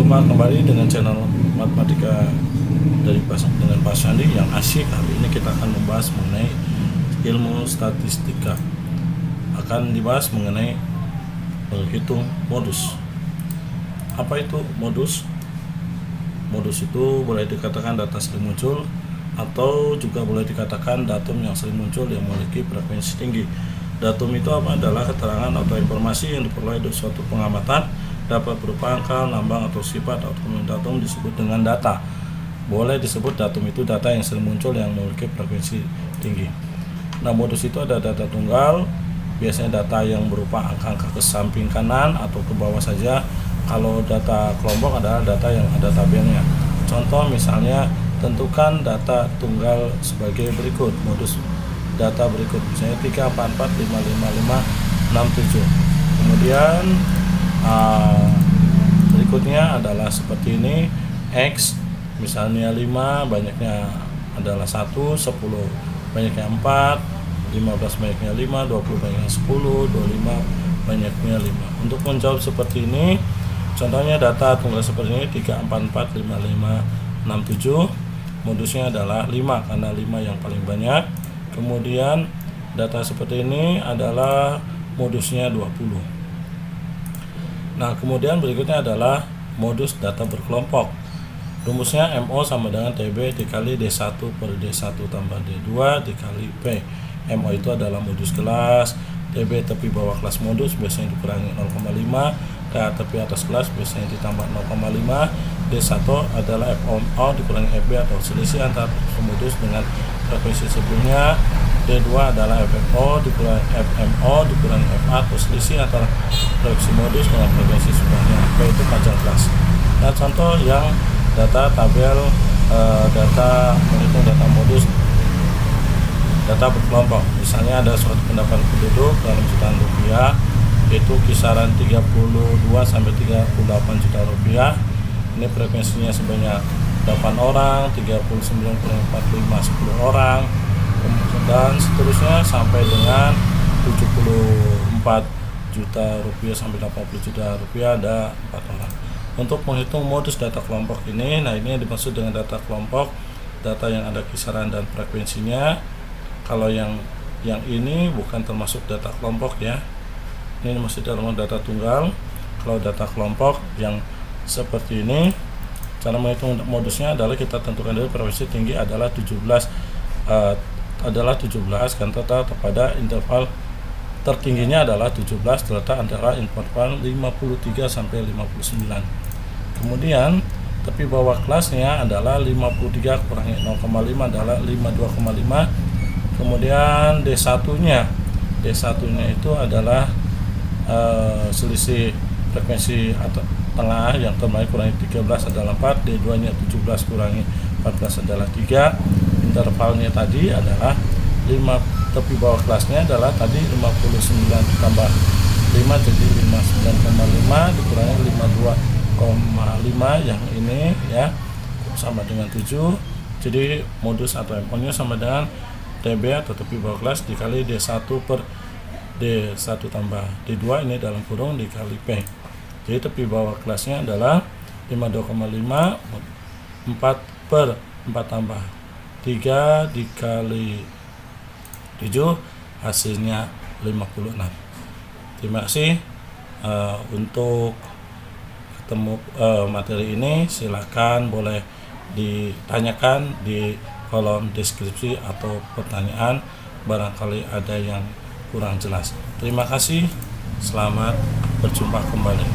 Berjumpa kembali dengan channel Matematika dengan Pak Sandi yang asyik. Hari ini kita akan membahas mengenai ilmu statistika. Akan dibahas mengenai menghitung modus. Apa itu modus? Modus itu boleh dikatakan data sering muncul, atau juga boleh dikatakan datum yang sering muncul yang memiliki frekuensi tinggi. Datum itu adalah keterangan atau informasi yang diperoleh dari suatu pengamatan, dapat berupa angka, lambang, atau sifat, atau datum disebut dengan data. Boleh disebut datum itu data yang sering muncul yang memiliki frekuensi tinggi. Nah, modus itu ada data tunggal, biasanya data yang berupa angka-angka ke samping kanan atau ke bawah saja. Kalau data kelompok adalah data yang ada tabelnya. Contoh misalnya, tentukan data tunggal sebagai berikut. Modus data berikut misalnya 3, 4, 4, 5, 5, 5, 6, 7. Kemudian berikutnya adalah seperti ini. X misalnya 5, banyaknya adalah 1, 10 banyaknya 4, 15 banyaknya 5, 20 banyaknya 10, 25 banyaknya 5. Untuk menjawab seperti ini, contohnya data tunggal seperti ini 3, 4, 4, 5, 5, 6, 7. Modusnya adalah 5 karena 5 yang paling banyak. Kemudian data seperti ini adalah modusnya 20. Nah, kemudian berikutnya adalah modus data berkelompok. Rumusnya MO sama dengan TB dikali D1 per D1 tambah D2 dikali P. MO itu adalah modus kelas, TB tepi bawah kelas modus biasanya dikurangi 0,5, K tepi atas kelas biasanya ditambah 0,5. D1 adalah FMO dikurangi FB atau selisih antara modus dengan frekuensi sebelumnya. D2 adalah FMO dikurangi FMO dikurangi FA atau selisih antara frekuensi modus dengan frekuensi sebelumnya. P itu panjang kelas. Nah, contoh yang data tabel data menghitung data modus data berkelompok. Misalnya ada suatu pendapat penduduk dalam jutaan rupiah, yaitu kisaran 32 sampai 38 juta rupiah. Ini frekuensinya sebanyak 8 orang, 39,45 10 orang, dan seterusnya sampai dengan 74 juta rupiah sampai 80 juta rupiah ada 4 orang. Untuk menghitung modus data kelompok ini, nah ini yang dimaksud dengan data kelompok, data yang ada kisaran dan frekuensinya. Kalau yang ini bukan termasuk data kelompok ya. Ini masih dalam data tunggal. Kalau data kelompok yang seperti ini, cara menghitung modusnya adalah kita tentukan dari frekuensi tinggi adalah 17 kan terletak pada interval tertingginya adalah 17 terletak antara interval 53 sampai 59. Kemudian tepi bawah kelasnya adalah 53 kurangi 0,5 adalah 52,5. Kemudian D1-nya itu adalah selisih frekuensi atau tengah yang terbaik kurangi 13 adalah 4, D2-nya 17 kurangi 14 adalah 3. Intervalnya tadi adalah 5, tepi bawah kelasnya adalah tadi 59 tambah 5 jadi 59,5 dikurangi 52,5 yang ini ya sama dengan 7. Jadi modus atau MO-nya sama dengan TB atau tepi bawah kelas dikali D1 per D1 tambah D2 ini dalam kurung dikali P. Jadi tepi bawah kelasnya adalah 52,5 4 per 4 tambah 3 dikali 7 hasilnya 56. Terima kasih. Untuk ketemu materi ini silakan boleh ditanyakan di kolom deskripsi atau pertanyaan barangkali ada yang kurang jelas. Terima kasih. Selamat berjumpa kembali.